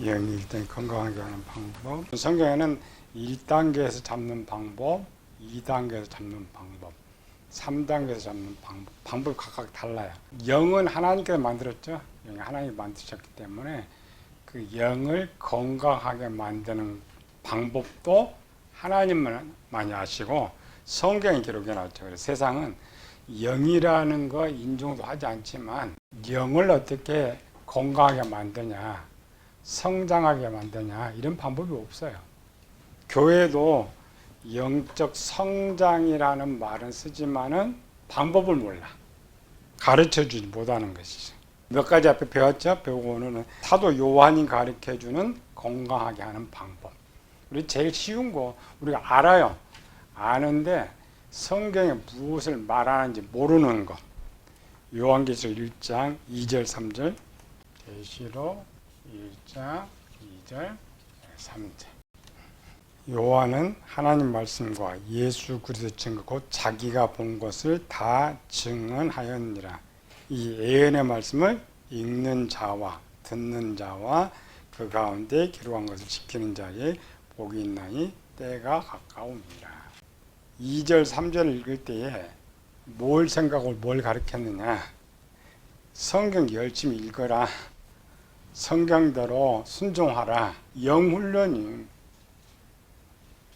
영이 일단 건강하게 하는 방법. 성경에는 1단계에서 잡는 방법, 2단계에서 잡는 방법, 3단계에서 잡는 방법이 각각 달라요. 영은 하나님께서 만들었죠. 영이 하나님이 만드셨기 때문에 그 영을 건강하게 만드는 방법도 하나님만이 아시고 성경에 기록해 놨죠. 그래서 세상은 영이라는 거 인정도 하지 않지만 영을 어떻게 건강하게 만드냐, 성장하게 만드냐 이런 방법이 없어요. 교회도 영적 성장이라는 말은 쓰지만은 방법을 몰라. 가르쳐주지 못하는 것이죠. 몇 가지 앞에 배웠죠? 배우고 오늘은 사도 요한이 가르쳐주는 건강하게 하는 방법. 우리 제일 쉬운 거 우리가 알아요. 아는데 성경에 무엇을 말하는지 모르는 것. 요한계시록 1장 2절 3절, 계시록 1장 2절 3절. 요한은 하나님 말씀과 예수 그리스도의 증거 곧 자기가 본 것을 다 증언하였느니라. 이 예언의 말씀을 읽는 자와 듣는 자와 그 가운데 기록한 것을 지키는 자에 복이 있나니 때가 가까우니라. 2절 3절을 읽을 때에 뭘 생각하고 뭘 가르쳤느냐. 성경 열심히 읽어라. 성경대로 순종하라. 영훈련이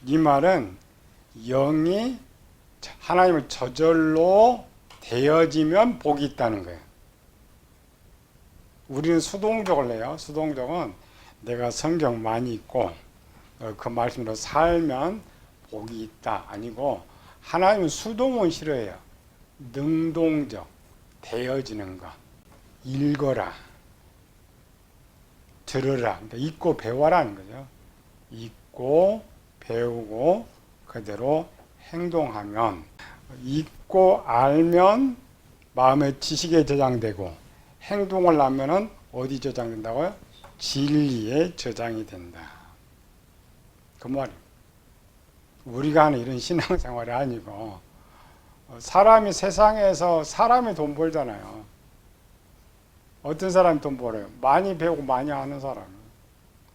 이 말은 영이 하나님을 저절로 되어지면 복이 있다는 거예요. 우리는 수동적을 해요. 수동적은 내가 성경 많이 읽고 그 말씀으로 살면 복이 있다 아니고 하나님은 수동은 싫어해요. 능동적, 되어지는 거. 읽어라. 들으라. 그러니까 읽고 배워라는 거죠. 읽고 배우고 그대로 행동하면 읽고 알면 마음의 지식에 저장되고 행동을 하면은 어디 저장된다고요? 진리에 저장이 된다. 그 말이에요. 우리가 하는 이런 신앙생활이 아니고 사람이 세상에서 사람이 돈 벌잖아요. 어떤 사람이 돈 벌어요? 많이 배우고 많이 아는 사람.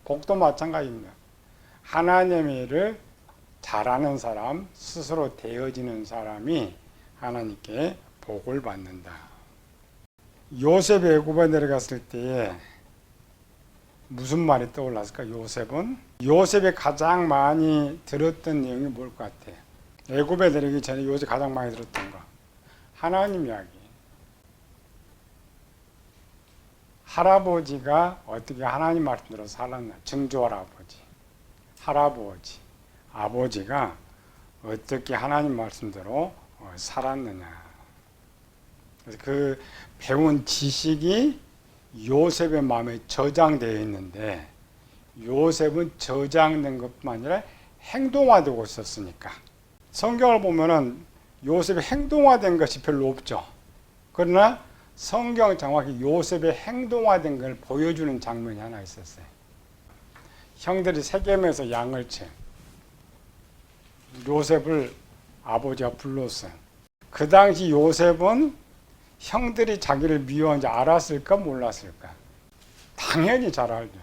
복도 마찬가지입니다. 하나님의 일을 잘하는 사람, 스스로 되어지는 사람이 하나님께 복을 받는다. 요셉이 애굽에 내려갔을 때에 무슨 말이 떠올랐을까? 요셉이 가장 많이 들었던 내용이 뭘 것 같아? 애굽에 내려기 전에 요셉이 가장 많이 들었던 거. 하나님 이야기. 할아버지가 어떻게 하나님 말씀대로 살았나? 증조할아버지, 할아버지, 아버지가 어떻게 하나님 말씀대로 살았느냐. 그래서 그 배운 지식이 요셉의 마음에 저장되어 있는데 요셉은 저장된 것뿐만 아니라 행동화되고 있었으니까 성경을 보면은 요셉이 행동화된 것이 별로 없죠. 그러나 성경은 정확히 요셉의 행동화된 걸 보여주는 장면이 하나 있었어요. 형들이 세겜에서 양을 채 요셉을 아버지가 불렀어요. 그 당시 요셉은 형들이 자기를 미워한지 알았을까 몰랐을까? 당연히 잘 알죠.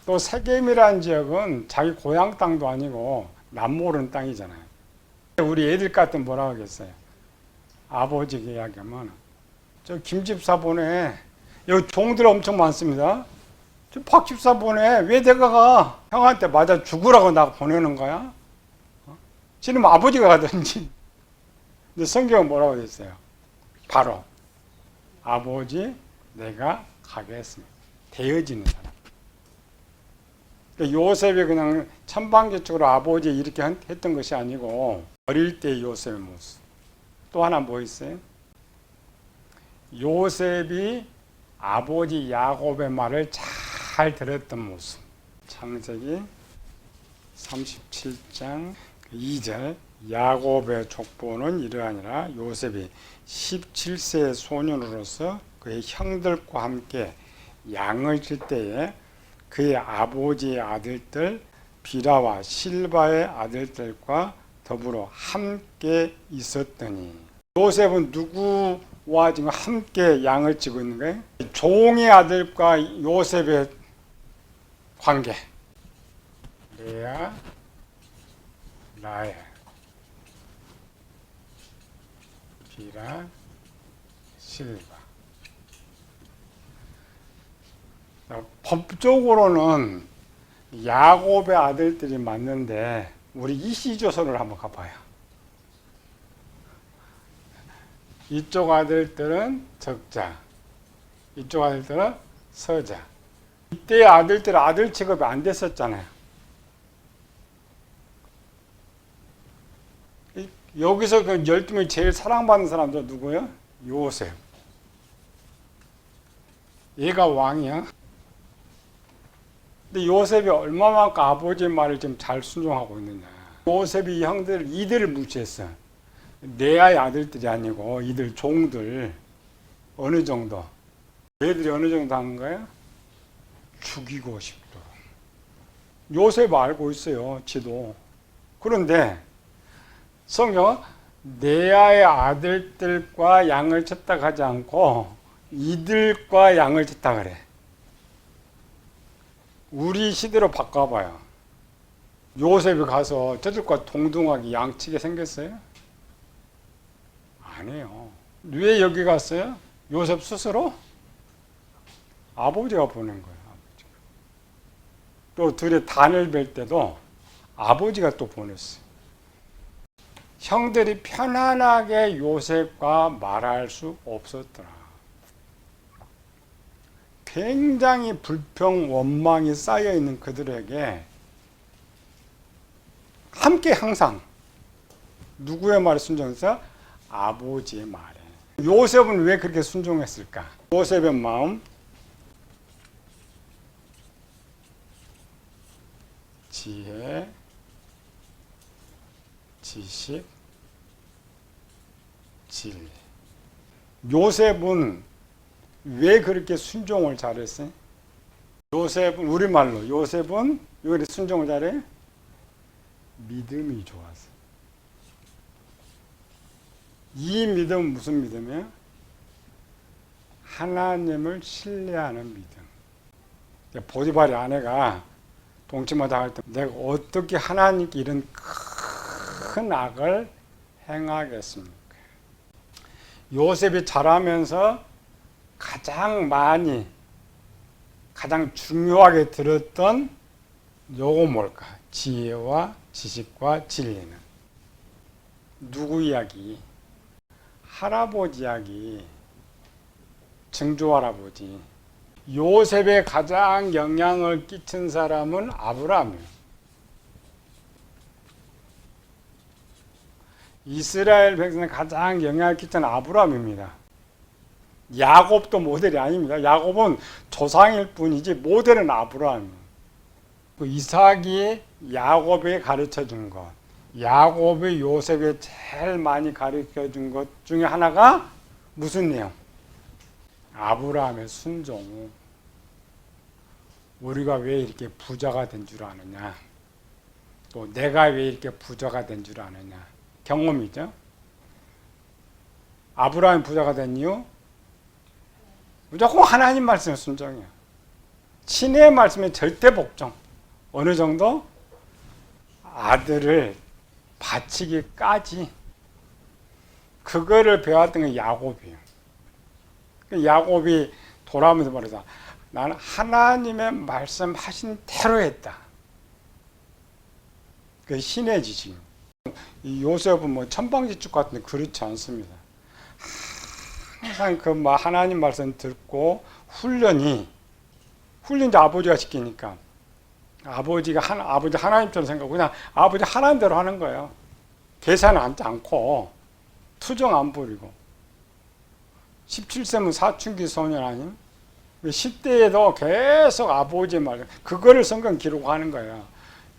또 세겜이라는 지역은 자기 고향 땅도 아니고 남모르는 땅이잖아요. 우리 애들 같은 뭐라고 하겠어요? 아버지에게 이야기하면 저 김집사 보내. 여기 종들 엄청 많습니다. 저 박집사 보내. 왜 내가 가? 형한테 맞아 죽으라고 나 보내는 거야? 지금 아버지가 가든지. 근데 성경은 뭐라고 했어요? 바로 아버지 내가 가겠습니다. 되어지는 사람. 그러니까 요셉이 그냥 천방지축으로 아버지 이렇게 했던 것이 아니고 어릴 때 요셉의 모습. 또 하나 뭐 있어요? 요셉이 아버지 야곱의 말을 잘 들었던 모습. 창세기 37장 2절 야곱의 족보는 이러하니라. 요셉이 17세의 소년으로서 그의 형들과 함께 양을 칠 때에 그의 아버지의 아들들 비라와 실바의 아들들과 더불어 함께 있었더니. 요셉은 누구와 지금 함께 양을 치고 있는 거예요? 종의 아들과 요셉의 관계. 레아, 라헬, 비라, 실바. 법적으로는 야곱의 아들들이 맞는데 우리 이시조선을 한번 가봐요. 이쪽 아들들은 적자, 이쪽 아들들은 서자. 이때 아들들은 아들 취급이 안 됐었잖아요. 여기서 그 12명이 제일 사랑받는 사람도 누구예요? 요셉. 얘가 왕이야. 근데 요셉이 얼마만큼 아버지의 말을 좀 잘 순종하고 있느냐. 요셉이 이 형들, 이들을 무시했어. 레아의 아들들이 아니고 이들 종들. 어느 정도. 얘들이 어느 정도 한 거야? 죽이고 싶도록. 요셉 알고 있어요. 지도. 그런데 성경은 레아의 아들들과 양을 쳤다 하지 않고 이들과 양을 쳤다 그래. 우리 시대로 바꿔봐요. 요셉이 가서 저들과 동등하게 양치게 생겼어요? 아니에요. 왜 여기 갔어요? 요셉 스스로? 아버지가 보낸 거예요. 아버지가. 또 둘의 단을 뵐 때도 아버지가 또 보냈어요. 형들이 편안하게 요셉과 말할 수 없었더라. 굉장히 불평, 원망이 쌓여있는 그들에게 함께 항상 누구의 말에 순종했어요? 아버지의 말에. 요셉은 왜 그렇게 순종했을까? 요셉의 마음, 지혜, 지식, 진리. 요셉은 왜 그렇게 순종을 잘했어요? 요셉은 우리말로 요셉은 왜 그렇게 순종을 잘해? 믿음이 좋아서. 이 믿음은 무슨 믿음이에요? 하나님을 신뢰하는 믿음. 보디발의 아내가 동치마 당할 때 내가 어떻게 하나님께 이런 큰 악을 행하겠습니까? 요셉이 자라면서 가장 중요하게 들었던 요거 뭘까? 지혜와 지식과 진리는. 누구 이야기? 할아버지 이야기. 증조 할아버지. 요셉에 가장 영향을 끼친 사람은 아브라함이에요. 이스라엘 백성에 가장 영향을 끼친 아브라함입니다. 야곱도 모델이 아닙니다. 야곱은 조상일 뿐이지 모델은 아브라함이에요. 이삭이 야곱에 가르쳐 준 것, 야곱이 요셉에 제일 많이 가르쳐 준 것 중에 하나가 무슨 내용? 아브라함의 순종. 우리가 왜 이렇게 부자가 된 줄 아느냐? 또 내가 왜 이렇게 부자가 된 줄 아느냐? 경험이죠. 아브라함이 부자가 된 이유? 무조건 하나님 말씀에 순종이야. 신의 말씀에 절대 복종. 어느 정도? 아들을 바치기까지. 그거를 배웠던 게 야곱이에요. 야곱이 돌아오면서 말하자. 나는 하나님의 말씀하신 대로 했다. 그 신의 지식. 이 요셉은 뭐 천방지축 같은데 그렇지 않습니다. 항상 그 하나님 말씀 듣고 훈련이 아버지가 시키니까 아버지 하나님처럼 생각하고 그냥 아버지 하나님대로 하는 거예요. 계산하지 않고 투정 안 부리고. 17세면 사춘기 소년 아님? 10대에도 계속 아버지 말, 그거를 성경 기록하는 거예요.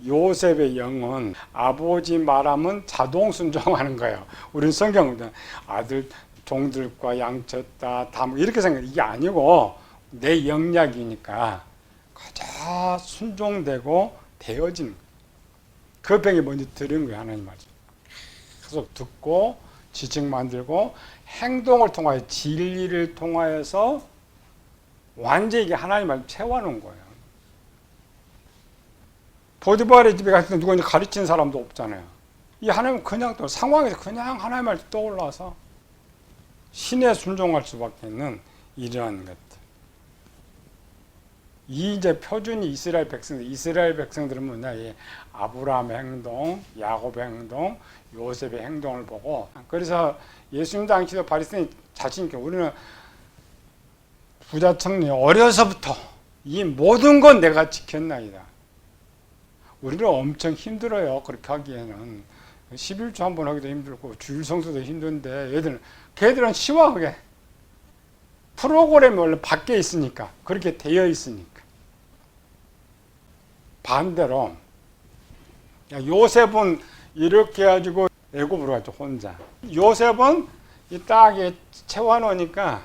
요셉의 영은 아버지 말하면 자동 순종하는 거예요. 우리는 성경은 아들 종들과 양쳤다 다 이렇게 생각해. 이게 아니고 내 영역이니까 가장 순종되고 되어지는 거예요. 그 병이 먼저 들은 거예요. 하나님 말씀. 계속 듣고 지식 만들고 행동을 통하여 진리를 통하여서 완전히 하나님 말씀 채워놓은 거예요. 보디발의 집에 갔을 때 누가 이제 가르치는 사람도 없잖아요. 이 하나님은 그냥 또 상황에서 그냥 하나님 말씀 떠올라서 신에 순종할 수밖에 없는 이러한 것들. 이 이제 표준이 이스라엘 백성들은 뭐냐, 이 아브라함의 행동, 야곱의 행동, 요셉의 행동을 보고, 그래서 예수님 당시도 바리새인 자신 있게 우리는 부자 청년 어려서부터 이 모든 건 내가 지켰나이다. 우리는 엄청 힘들어요. 그렇게 하기에는 11조 한 번 하기도 힘들고 주일 성수도 힘든데 걔들은 시원하게 프로그램이 원래 밖에 있으니까 그렇게 되어 있으니까. 반대로 요셉은 이렇게 해가지고 애굽으로 갔죠. 혼자. 요셉은 이 땅에 채워놓으니까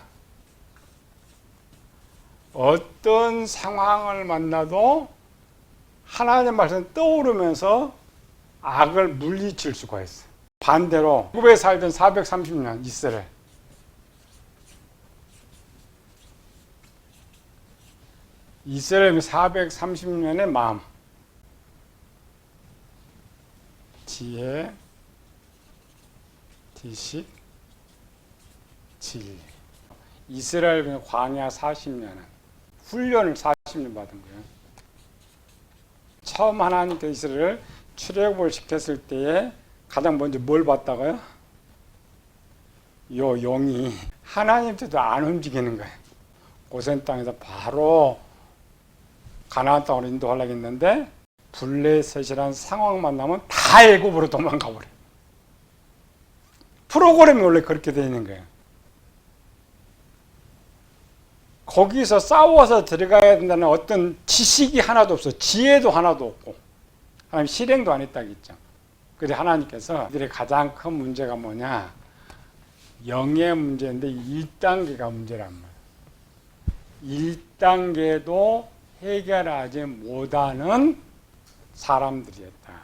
어떤 상황을 만나도 하나님 말씀 떠오르면서 악을 물리칠 수가 있어요. 반대로 애굽에 살던 430년 이스라엘의 430년의 마음, 지혜, 지식, 진리. 이스라엘의 광야 40년은 훈련을 40년 받은 거예요. 처음 하나님께서 이스라엘을 출애굽을 시켰을 때에 가장 먼저 뭘 봤다고요? 요 용이 하나님 뜻도 안 움직이는 거예요. 고센 땅에서 바로 가나안 땅으로 인도하려고 했는데 블레셋이라는 상황만 나면 다 애굽으로 도망가 버려요. 프로그램이 원래 그렇게 되어 있는 거예요. 거기서 싸워서 들어가야 된다는 어떤 지식이 하나도 없어. 지혜도 하나도 없고 하나님 실행도 안 했다겠죠. 그래서 하나님께서 이들의 가장 큰 문제가 뭐냐, 영의 문제인데 1단계가 문제란 말이에요. 1단계도 해결하지 못하는 사람들이었다.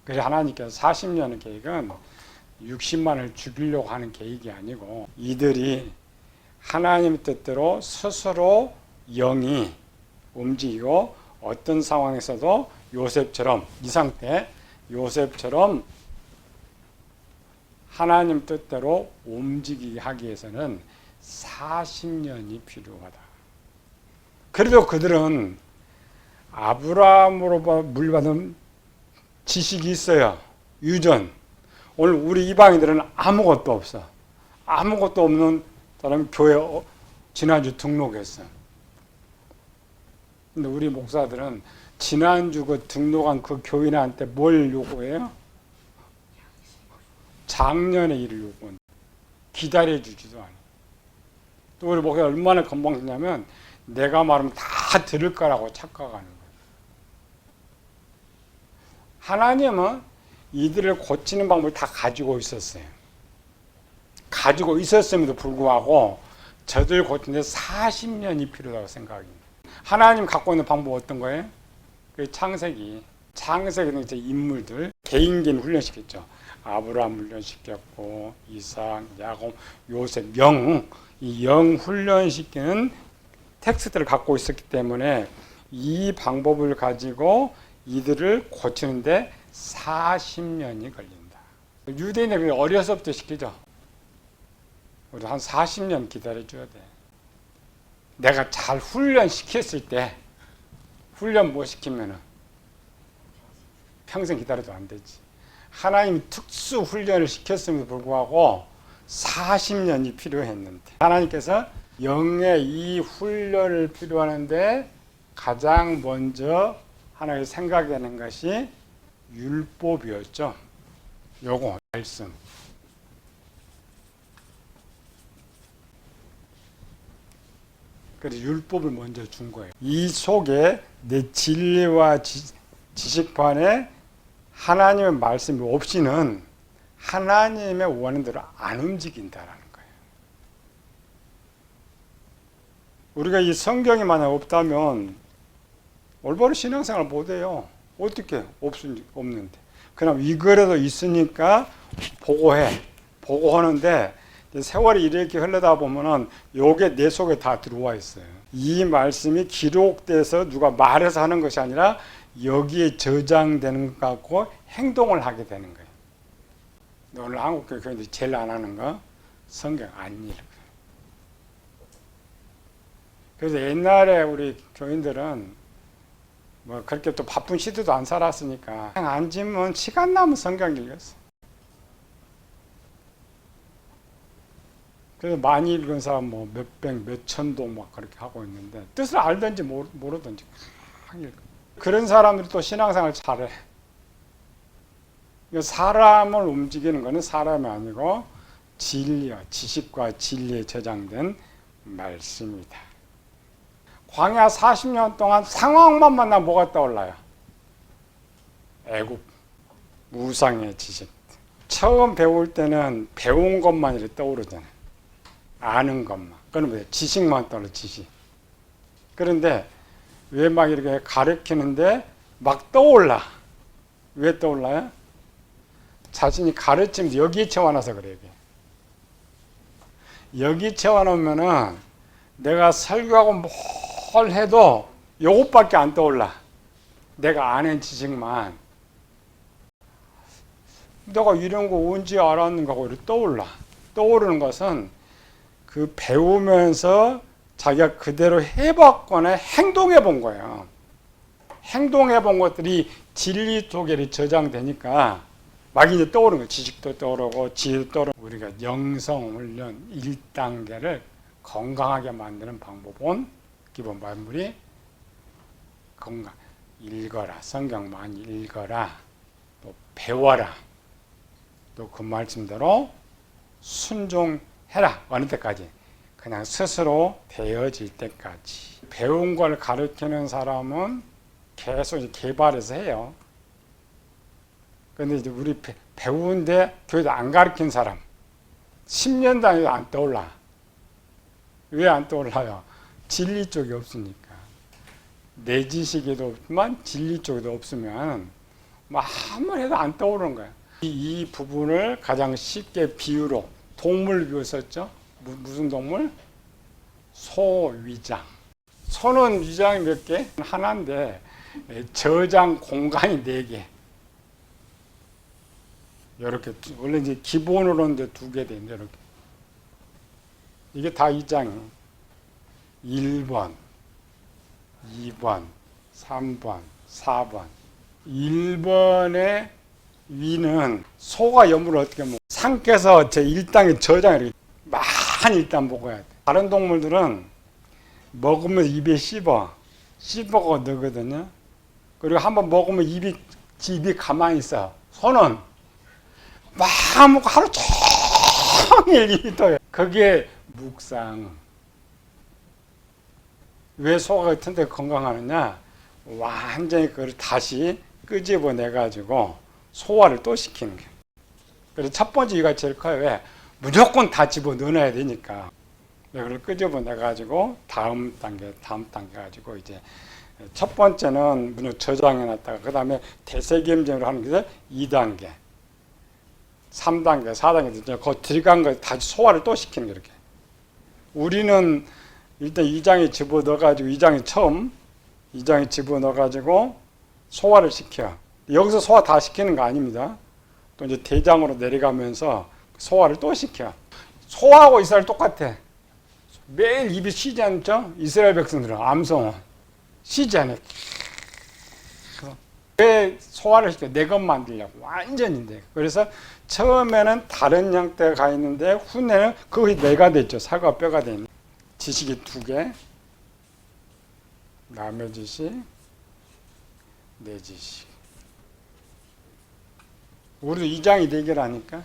그래서 하나님께서 40년의 계획은 60만을 죽이려고 하는 계획이 아니고 이들이 하나님의 뜻대로 스스로 영이 움직이고 어떤 상황에서도 요셉처럼 이 상태 요셉처럼 하나님 뜻대로 움직이게 하기 위해서는 40년이 필요하다. 그래도 그들은 아브라함으로 물받은 지식이 있어요. 유전. 오늘 우리 이방인들은 아무것도 없어. 아무것도 없는 사람 교회 지난주 등록했어. 근데 우리 목사들은 지난주 그 등록한 그 교인한테 뭘 요구해요? 작년의 일을 요구한다. 기다려주지도 않아. 또 우리 목사가 얼마나 건방지냐면 내가 말하면 다 들을 거라고 착각하는 거예요. 하나님은 이들을 고치는 방법을 다 가지고 있었어요. 가지고 있었음에도 불구하고 저들 고치는데 40년이 필요하다고 생각합니다. 하나님 갖고 있는 방법은 어떤 거예요? 그 창세기는 이제 인물들 개인 훈련시켰죠. 아브라함 훈련시켰고 이삭, 야곱, 요셉, 이 영 훈련시키는 텍스트를 갖고 있었기 때문에 이 방법을 가지고 이들을 고치는데 40년이 걸린다. 유대인들이 어려서부터 시키죠. 우리 한 40년 기다려줘야 돼. 내가 잘 훈련시켰을 때 훈련 못 시키면은 평생 기다려도 안 되지. 하나님이 특수 훈련을 시켰음에도 불구하고 40년이 필요했는데 하나님께서 영의 이 훈련을 필요하는데 가장 먼저 하나님 생각하는 것이 율법이었죠. 요거 말씀. 그래서 율법을 먼저 준 거예요. 이 속에 내 진리와 지식판에 하나님의 말씀이 없이는 하나님의 원하는 대로 안 움직인다라는 거예요. 우리가 이 성경이 만약 없다면 올바른 신앙생활 못해요. 어떻게 없는데. 그럼 이거라도 있으니까 보고하는데 세월이 이렇게 흘러다 보면은 요게 내 속에 다 들어와 있어요. 이 말씀이 기록돼서 누가 말해서 하는 것이 아니라 여기에 저장되는 것 갖고 행동을 하게 되는 거예요. 오늘 한국 교회들이 제일 안 하는 거 성경 안 읽어요. 그래서 옛날에 우리 교인들은 뭐 그렇게 또 바쁜 시대도 안 살았으니까 그냥 앉으면 시간 나면 성경 읽었어. 그래서 많이 읽은 사람 뭐 몇백, 몇천도 막 그렇게 하고 있는데 뜻을 알든지 모르든지 막 읽어. 그런 사람들이 또 신앙생활 잘해. 사람을 움직이는 것은 사람이 아니고 진리와 지식과 진리에 저장된 말씀이다. 광야 40년 동안 상황만 만나면 뭐가 떠올라요? 애굽, 우상의 지식. 처음 배울 때는 배운 것만 이렇게 떠오르잖아요. 아는 것만. 그건 뭐예요? 지식만 떠올라, 지식. 그런데 왜 막 이렇게 가르치는데 막 떠올라? 왜 떠올라요? 자신이 가르치면서 여기에 채워놔서 그래요. 여기 채워놓으면은 내가 설교하고 뭘 해도 요것밖에 안 떠올라. 내가 아는 지식만. 내가 이런 거 언제 알았는가 하고 이렇게 떠올라. 떠오르는 것은 그 배우면서 자기가 그대로 해봤거나 행동해 본 거예요. 행동해 본 것들이 진리 속에 저장되니까 막 이제 떠오르는 거예요. 지식도 떠오르고 지혜도 떠오르고. 우리가 영성 훈련 1단계를 건강하게 만드는 방법은 기본 말물이 건강. 읽어라. 성경 많이 읽어라. 또 배워라. 또 그 말씀대로 순종해라. 어느 때까지? 그냥 스스로 되어질 때까지. 배운 걸 가르치는 사람은 계속 개발해서 해요. 근데 이제 우리 배우는데 교회도 안 가르친 사람 10년 다녀도 안 떠올라. 왜 안 떠올라요? 진리 쪽이 없으니까. 내 지식에도 없지만 진리 쪽에도 없으면 뭐 아무리 해도 안 떠오르는 거야. 이 부분을 가장 쉽게 비유로 동물 비유 썼죠. 무슨 동물? 소 위장. 소는 위장이 몇 개? 하나인데 저장 공간이 4개. 이렇게 원래 이제 기본으로는 2개 되는데 이렇게. 이게 다 위장이에요. 1번, 2번, 3번, 4번. 1번의 위는 소가 염을 어떻게 먹어? 상께서 제 1단계 저장을 많이 일단 먹어야 돼. 다른 동물들은 먹으면 입에 씹어가 넣거든요. 그리고 한번 먹으면 입이 가만히 있어. 소는 막 먹고 하루 종일 입이 떠요. 그게 묵상. 왜 소가 같은 데 건강하느냐? 완전히 그걸 다시 끄집어내가지고 소화를 또 시키는 거예요. 그래서 첫 번째 이유가 제일 커요. 왜? 무조건 다 집어넣어야 되니까. 그걸 끄집어내가지고 다음 단계 가지고 이제 첫 번째는 문을 저장해놨다가 그 다음에 대세김증으로 하는 게 2단계, 3단계, 4단계 그 들어간 거 다시 소화를 또 시키는 거예요. 이렇게. 우리는 일단 2장에 집어넣어가지고 2장에 집어넣어가지고 소화를 시켜. 여기서 소화 다 시키는 거 아닙니다. 또 이제 대장으로 내려가면서 소화를 또 시켜. 소화하고 이스라엘 똑같아. 매일 입이 쉬지 않죠? 이스라엘 백성들은 암송은 쉬지 않아요. 왜 소화를 시켜? 내 것 만들려고 완전인데. 그래서 처음에는 다른 형태가 가 있는데 후에는 그것이 내가 됐죠. 살과 뼈가 된 지식이 2개, 남의 지식, 내 지식. 우리도 2장이 4개라니까.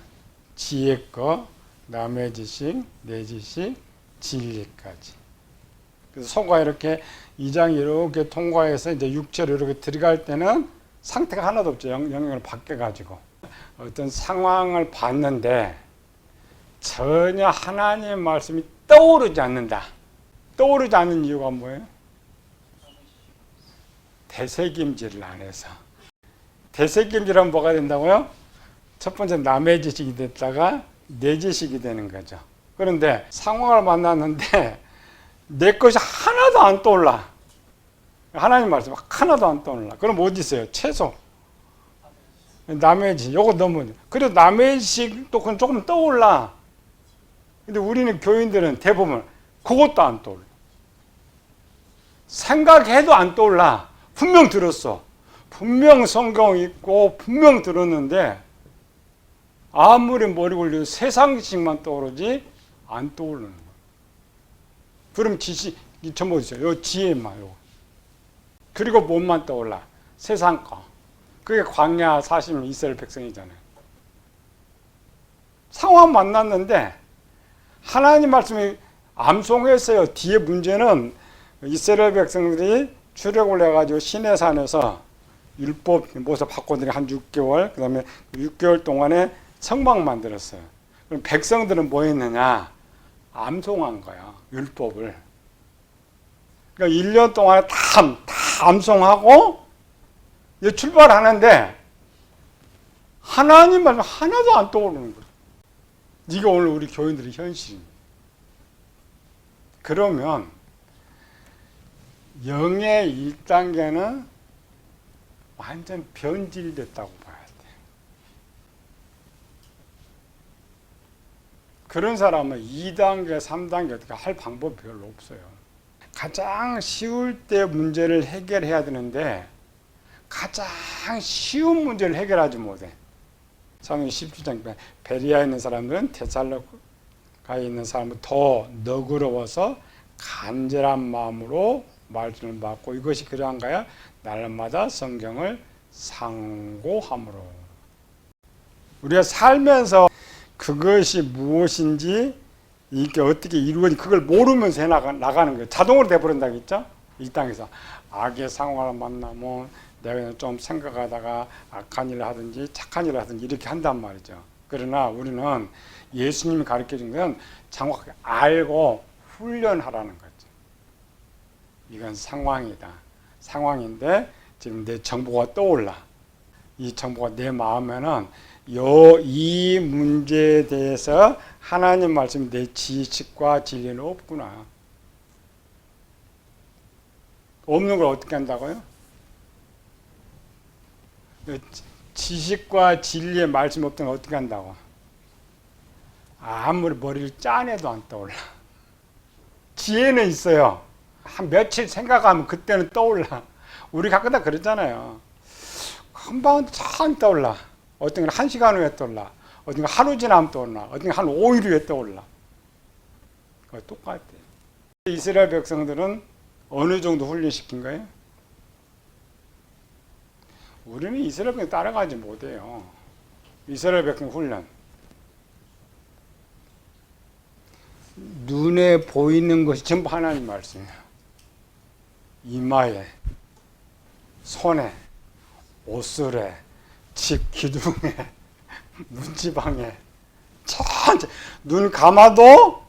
지혜 거, 남의 지식, 내 지식, 진리까지. 그래서 소가 이렇게 2장이 이렇게 통과해서 이제 육체로 이렇게 들어갈 때는 상태가 하나도 없죠. 영역을 바뀌어가지고. 어떤 상황을 봤는데 전혀 하나님의 말씀이 떠오르지 않는다. 떠오르지 않는 이유가 뭐예요? 되새김질을 안 해서. 되새김질하면 뭐가 된다고요? 첫 번째 남의 지식이 됐다가 내 지식이 되는 거죠. 그런데 상황을 만났는데 내 것이 하나도 안 떠올라. 하나님 말씀 하나도 안 떠올라. 그럼 어디 있어요? 채소. 남의 집. 요거 너무. 그래도 남의 집도 그건 조금 떠올라. 근데 우리는 교인들은 대부분 그것도 안 떠올라. 생각해도 안 떠올라. 분명 들었어. 분명 성경 읽고 분명 들었는데 아무리 머리 굴려도 세상식만 떠오르지 안 떠오르는 거야. 그럼 지식, 전부 있어요. 요 지혜만, 요. 그리고 몸만 떠올라. 세상 거. 그게 광야 40년 이스라엘 백성이잖아요. 상황 만났는데 하나님 말씀이 암송했어요. 뒤에 문제는 이스라엘 백성들이 출애굽을 해가지고 시내산에서 율법 모습 바꿔들이 한 6개월, 그 다음에 6개월 동안에 성막 만들었어요. 그럼 백성들은 뭐 했느냐? 암송한 거야, 율법을. 그러니까 1년 동안에 다 암송하고 이제 출발하는데 하나님 말씀 하나도 안 떠오르는 거예요. 이게 오늘 우리 교인들의 현실입니다. 그러면 영의 1단계는 완전 변질됐다고 봐야 돼요. 그런 사람은 2단계, 3단계 어떻게 할 방법이 별로 없어요. 가장 쉬울 때 문제를 해결해야 되는데 가장 쉬운 문제를 해결하지 못해. 성경 17장 베리아에 있는 사람들은 데살로가에 있는 사람은 더 너그러워서 간절한 마음으로 말씀을 받고 이것이 그러한가요? 날마다 성경을 상고함으로. 우리가 살면서 그것이 무엇인지 이게 어떻게 이루어진 그걸 모르면서 나가는 거예요. 자동으로 돼버린다고 했죠? 이 땅에서 악의 상황을 만나면 내가 좀 생각하다가 악한 일을 하든지 착한 일을 하든지 이렇게 한단 말이죠. 그러나 우리는 예수님이 가르쳐준 건 정확하게 알고 훈련하라는 거죠. 이건 상황이다. 상황인데 지금 내 정보가 떠올라. 이 정보가 내 마음에는 이 문제에 대해서 하나님 말씀 내 지식과 진리는 없구나. 없는 걸 어떻게 한다고요? 지식과 진리의 말씀 없던 걸 어떻게 한다고? 아무리 머리를 짜내도 안 떠올라. 지혜는 있어요. 한 며칠 생각하면 그때는 떠올라. 우리 가끔 다 그러잖아요. 금방 참 떠올라. 어떤 건 1시간 후에 떠올라. 어떤 건 하루 지나면 떠올라. 어떤 건 한 5일 후에 떠올라. 똑같아요. 이스라엘 백성들은 어느 정도 훈련시킨 거예요? 우리는 이스라엘 백성 따라가지 못해요. 이스라엘 백성 훈련. 눈에 보이는 것이 전부 하나님 말씀이에요. 이마에, 손에, 옷술에, 집 기둥에, 문지방에, 전체 눈 감아도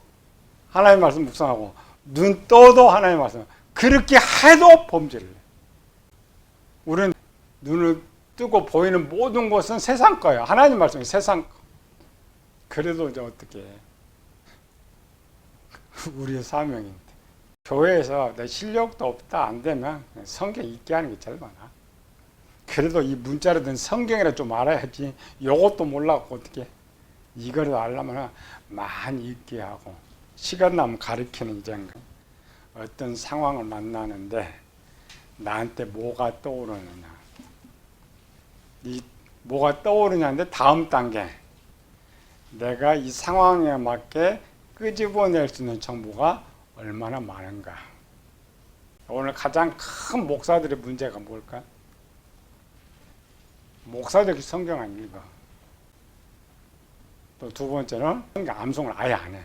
하나님 말씀 묵상하고 눈 떠도 하나님 말씀. 그렇게 해도 범죄를 해. 우리는 눈을 뜨고 보이는 모든 것은 세상 거예요. 하나님 말씀이 세상 거. 그래도 이제 어떻게 해? 우리의 사명인데. 교회에서 내 실력도 없다 안 되면 성경 읽게 하는 게 제일 많아. 그래도 이 문자로 든 성경이라 좀 알아야지. 요것도 몰라고 어떻게 이거를 알려면 많이 읽게 하고 시간 나면 가르치는 이제인가. 어떤 상황을 만나는데 나한테 뭐가 떠오르느냐. 이 뭐가 떠오르냐인데 다음 단계 내가 이 상황에 맞게 끄집어낼 수 있는 정보가 얼마나 많은가. 오늘 가장 큰 목사들의 문제가 뭘까? 목사들이 성경 안 읽어. 또 두 번째는 성경 암송을 아예 안 해.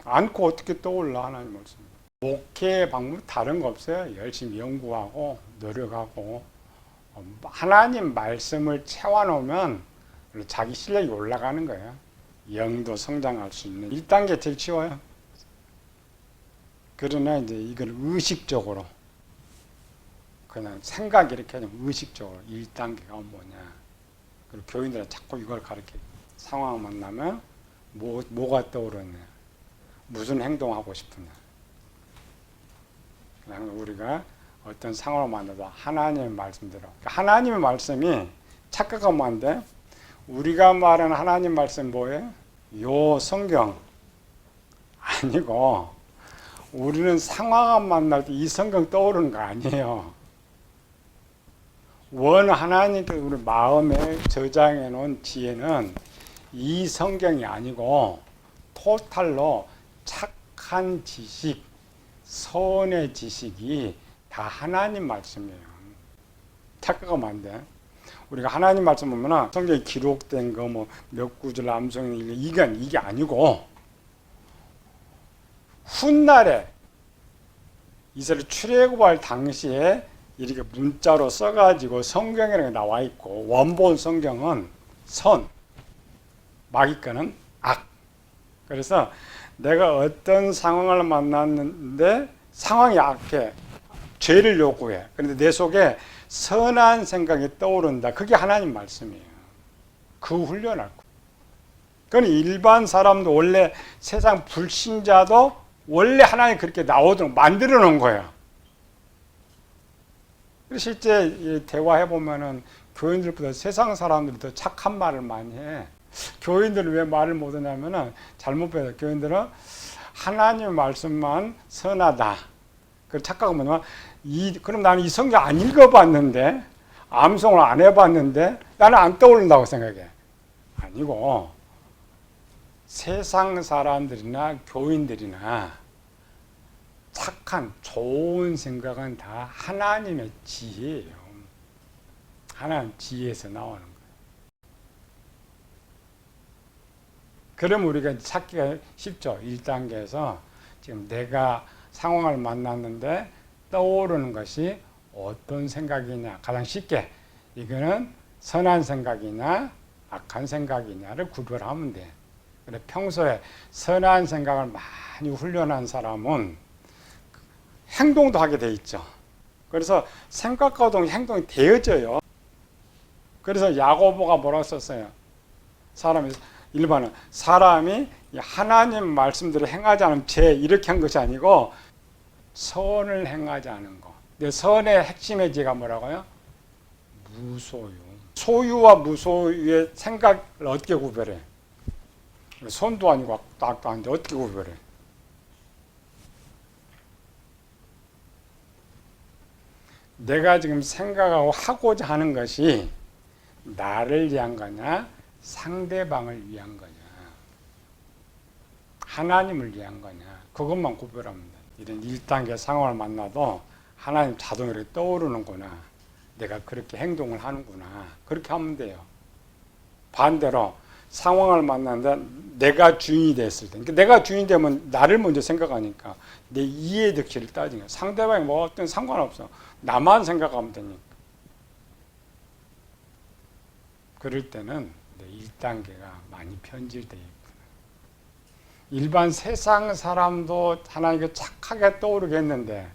않고 어떻게 떠올라 하나님 말씀. 목회 방법 다른 거 없어요. 열심히 연구하고 노력하고 하나님 말씀을 채워놓으면 자기 실력이 올라가는 거예요. 영도 성장할 수 있는 1단계 제일 쉬워요. 그러나 이제 이걸 의식적으로 그냥 생각 이렇게 하면 의식적으로 1단계가 뭐냐. 그리고 교인들은 자꾸 이걸 가르쳐요. 상황 만나면 뭐가 떠오르냐. 무슨 행동하고 싶으냐. 그냥 우리가 어떤 상황을 만나도 하나님의 말씀대로. 하나님의 말씀이 착각하면 안 돼. 우리가 말하는 하나님 말씀 뭐예요? 요 성경 아니고 우리는 상황을 만날 때 이 성경 떠오르는 거 아니에요. 원 하나님께서 우리 마음에 저장해 놓은 지혜는 이 성경이 아니고 토탈로 착한 지식, 선의 지식이 다 하나님 말씀이에요. 착각하면 안 돼. 우리가 하나님 말씀 보면 성경에 기록된 거 뭐 몇 구절 암송이 이게 아니고 훗날에 이스라엘 출애굽할 당시에 이렇게 문자로 써가지고 성경에 나와 있고 원본 성경은 선, 마귀과는 악. 그래서 내가 어떤 상황을 만났는데 상황이 악해, 죄를 요구해. 그런데 내 속에 선한 생각이 떠오른다. 그게 하나님 말씀이에요. 그 훈련할 거. 그건 일반 사람도 원래 세상 불신자도 원래 하나님 그렇게 나오도록 만들어 놓은 거예요. 실제 대화해 보면은 교인들보다 세상 사람들이 더 착한 말을 많이 해. 교인들은 왜 말을 못하냐면은 잘못 배워. 교인들은 하나님의 말씀만 선하다. 그 착각은 뭐냐면 그럼 나는 이 성경 안 읽어봤는데 암송을 안 해봤는데 나는 안 떠오른다고 생각해. 아니고 세상 사람들이나 교인들이나 착한 좋은 생각은 다 하나님의 지혜예요. 하나님 지혜에서 나오는 거예요. 그럼 우리가 찾기가 쉽죠. 1단계에서 지금 내가 상황을 만났는데 떠오르는 것이 어떤 생각이냐. 가장 쉽게 이거는 선한 생각이냐 악한 생각이냐를 구별하면 돼. 그래 평소에 선한 생각을 많이 훈련한 사람은 행동도 하게 돼 있죠. 그래서 생각과 행동이 되어져요. 그래서 야고보가 뭐라고 썼어요? 일반은 사람이 하나님 말씀대로 행하지 않으면 죄 이렇게 한 것이 아니고 선을 행하지 않은 거. 근데 선의 핵심의 죄가 뭐라고요? 무소유. 소유와 무소유의 생각을 어떻게 구별해? 손도 아니고 악도 아닌데 어떻게 구별해? 내가 지금 생각하고 하고자 하는 것이 나를 위한 거냐 상대방을 위한 거냐 하나님을 위한 거냐 그것만 구별하면 돼. 이런 1단계 상황을 만나도 하나님 자동으로 떠오르는구나. 내가 그렇게 행동을 하는구나. 그렇게 하면 돼요. 반대로 상황을 만났는데 내가 주인이 됐을 때 그러니까 내가 주인이 되면 나를 먼저 생각하니까 내 이해 득실을 따지니까 상대방이 뭐 어떤 상관없어. 나만 생각하면 되니까. 그럴 때는 1단계가 많이 편질되어 있구나. 일반 세상 사람도 하나님께 착하게 떠오르겠는데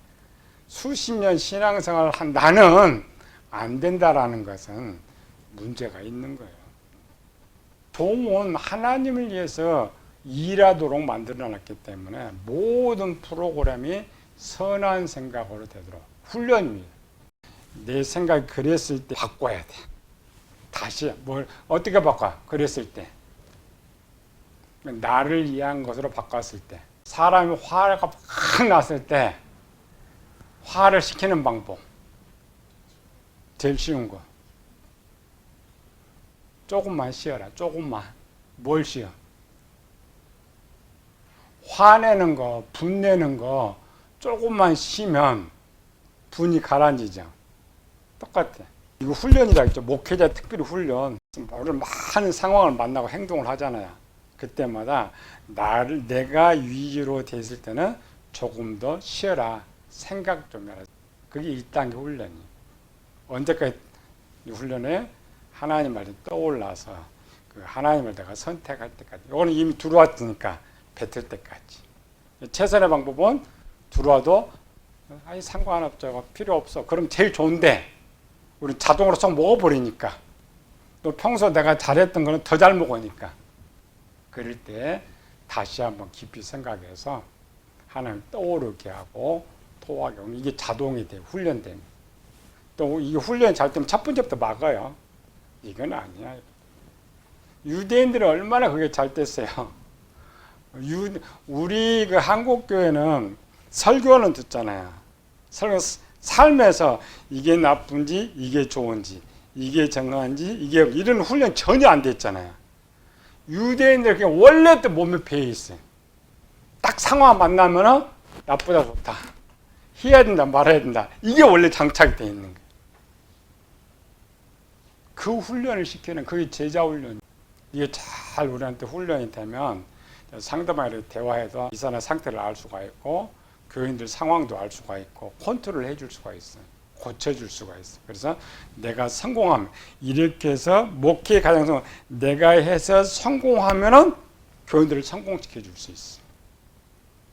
수십 년 신앙생활을 한 나는 안 된다라는 것은 문제가 있는 거예요. 종은 하나님을 위해서 일하도록 만들어놨기 때문에 모든 프로그램이 선한 생각으로 되도록 훈련입니다. 내 생각이 그랬을 때 바꿔야 돼. 다시 뭘 어떻게 바꿔? 그랬을 때 나를 위한 것으로 바꿨을 때 사람이 화가 확 났을 때 화를 식히는 방법 제일 쉬운 거 조금만 쉬어라. 조금만. 뭘 쉬어? 화내는 거 분내는 거 조금만 쉬면 분이 가라앉이죠. 똑같아. 이거 훈련이라 했죠. 목회자 특별히 훈련. 우리는 많은 상황을 만나고 행동을 하잖아요. 그때마다 내가 위기로 됐을 때는 조금 더 쉬어라. 생각 좀 해라. 그게 1단계 훈련이에요. 언제까지 이 훈련에 하나님 말이 떠올라서 그 하나님을 내가 선택할 때까지. 이거는 이미 들어왔으니까 뱉을 때까지. 최선의 방법은 들어와도 아니 상관없죠. 필요 없어. 그럼 제일 좋은데 우리 자동으로 쏙 먹어버리니까. 또 평소 내가 잘했던 거는 더 잘 먹으니까. 그럴 때 다시 한번 깊이 생각해서 하나님 떠오르게 하고 토하게 하고 이게 자동이 돼요. 훈련되면. 또 이게 훈련 잘 되면 첫 번째부터 막아요. 이건 아니야. 유대인들은 얼마나 그게 잘 됐어요. 우리 그 한국 교회는 설교는 듣잖아요. 설교 삶에서 이게 나쁜지 이게 좋은지 이게 정한지 이게 이런 훈련 전혀 안 됐잖아요. 유대인들 그냥 원래 또 몸에 배어 있어요. 딱 상황 만나면은 나쁘다 좋다 해야 된다 말아야 된다 이게 원래 장착이 되어 있는 거예요. 그 훈련을 시키는 그게 제자 훈련. 이게 잘 우리한테 훈련이 되면 상대방이랑 대화해서 이 사람의 상태를 알 수가 있고 교인들 상황도 알 수가 있고 컨트롤 해줄 수가 있어요. 고쳐줄 수가 있어요. 그래서 내가 성공하면 이렇게 해서 목회 가장 내가 해서 성공하면은 교인들을 성공시켜 줄 수 있어요.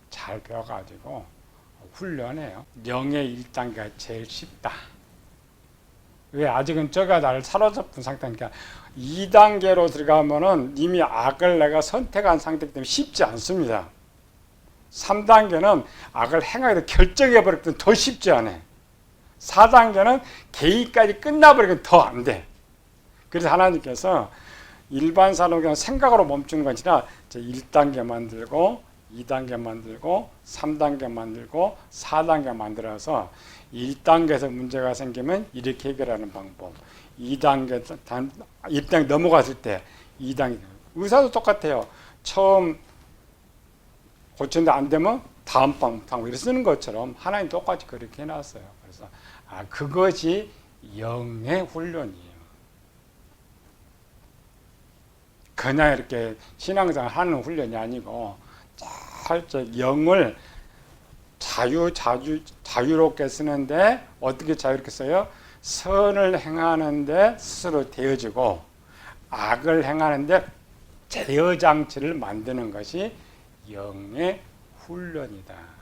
잘 배워가지고 훈련해요. 영의 1단계가 제일 쉽다. 왜? 아직은 저가 나를 사로잡은 상태니까 2단계로 들어가면은 이미 악을 내가 선택한 상태이기 때문에 쉽지 않습니다. 3단계는 악을 행하기도 결정해버렸더니 더 쉽지 않아요. 4단계는 개의까지 끝나버리면 더 안 돼. 그래서 하나님께서 일반 사람은 그냥 생각으로 멈추는 건 아니라 1단계 만들고 2단계 만들고 3단계 만들고 4단계 만들어서 1단계에서 문제가 생기면 이렇게 해결하는 방법 1단계 넘어갔을 때 2단계 의사도 똑같아요. 처음 고쳤는데 안 되면 다음 방법 이렇게 쓰는 것처럼 하나님 똑같이 그렇게 해놨어요. 그래서 그것이 영의 훈련이에요. 그냥 이렇게 신앙생활 하는 훈련이 아니고 살짝 영을 자유롭게 쓰는데 어떻게 자유롭게 써요? 선을 행하는데 스스로 되어지고 악을 행하는데 제어 장치를 만드는 것이 영의 훈련이다.